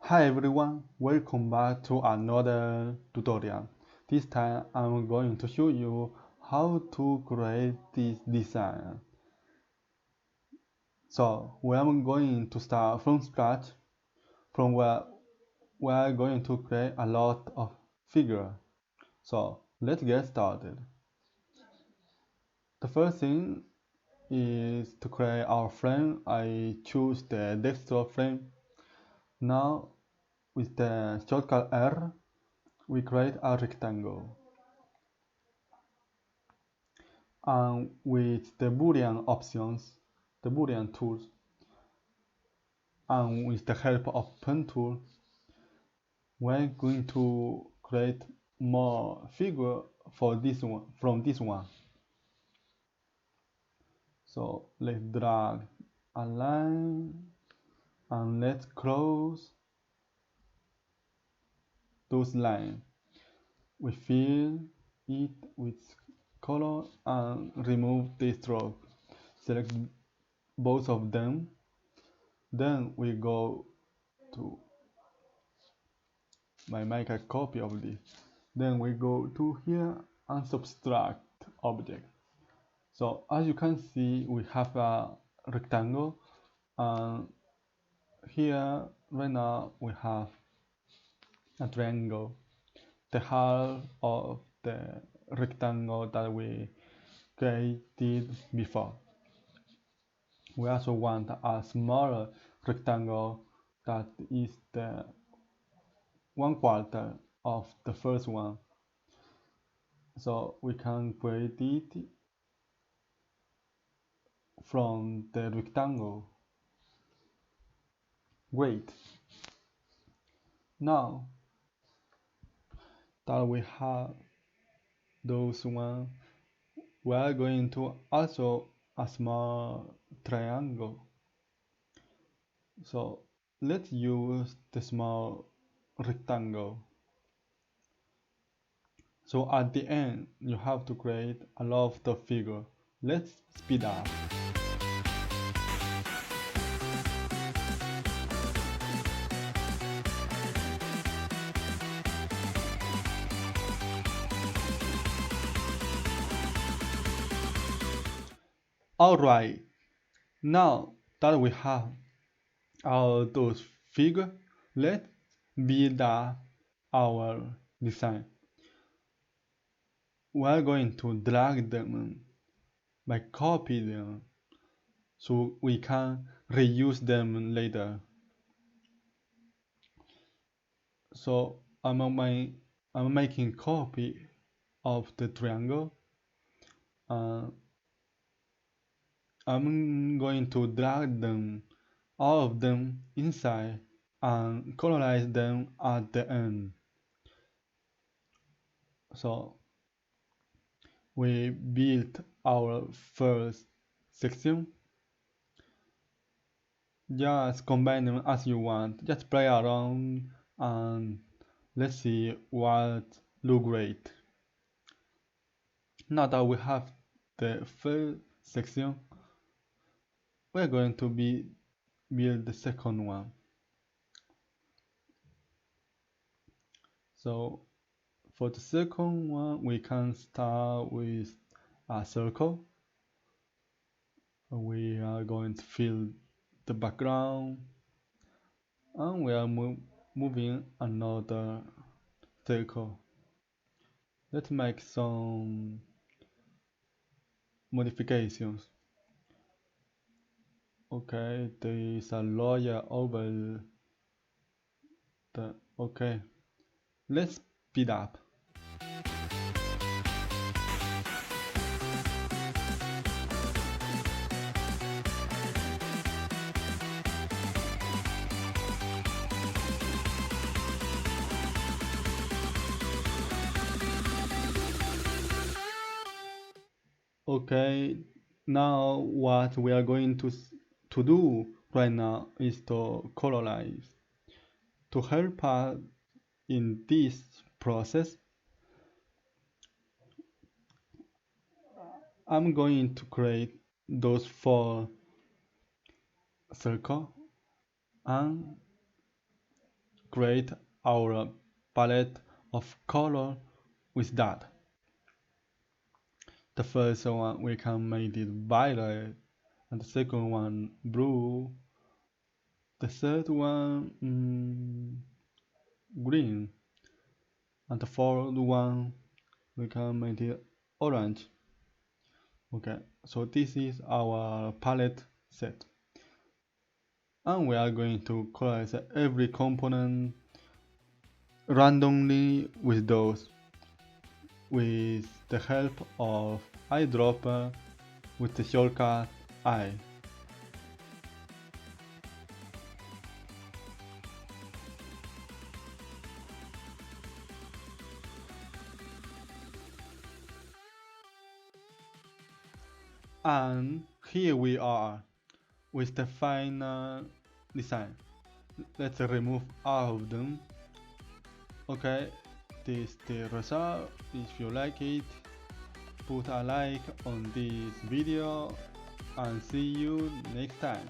Hi everyone, welcome back to another tutorial. This time I'm going to show you how to create this design. So we are going to start from scratch, from where we are going to create a lot of figures. So let's get started. The first thing is to create our frame. I choose the desktop frame. Now with the shortcut R, we create a rectangle. And with the Boolean options, the Boolean tools, and with the help of pen tool, we're going to create more figure for this one from this one. So let's drag a line and let's close those lines. We fill it with color and remove the stroke. Select both of them. Then we go to make a copy of this. Then we go to here and subtract object. So as you can see, we have a rectangle, and here right now we have a triangle, the half of the rectangle that we created before. We also want a smaller rectangle that is the 1/4 of the first one. So we can create it from the rectangle. Great. Now that we have those one, we are going to also a small triangle. So let's use the small rectangle. So at the end, you have to create a lot of the figure. Let's speed up. Alright, now that we have all those figures, let's build up our design. We are going to drag them by copy them so we can reuse them later. So I'm making copy of the triangle. I'm going to drag them, all of them inside, and colorize them at the end. So we built our first section. Just combine them as you want. Just play around and let's see what look great. Now that we have the first section, we're going to build the second one. So for the second one, we can start with a circle. We are going to fill the background, and we are moving another circle. Let's make some modifications. Okay, there is a lawyer over the. Okay, let's speed up. Okay, now what we are going to do right now is to colorize. To help us in this process, I'm going to create those four circles, and create our palette of color with that. The first one we can make it violet, and the second one blue, the third one green, and the fourth one we can make it orange. Okay, so this is our palette set, and we are going to colorize every component randomly with those, with the help of eyedropper with the shortcut I. And here we are with the final design. Let's remove all of them. Okay, this is the result. If you like it, put a like on this video and see you next time.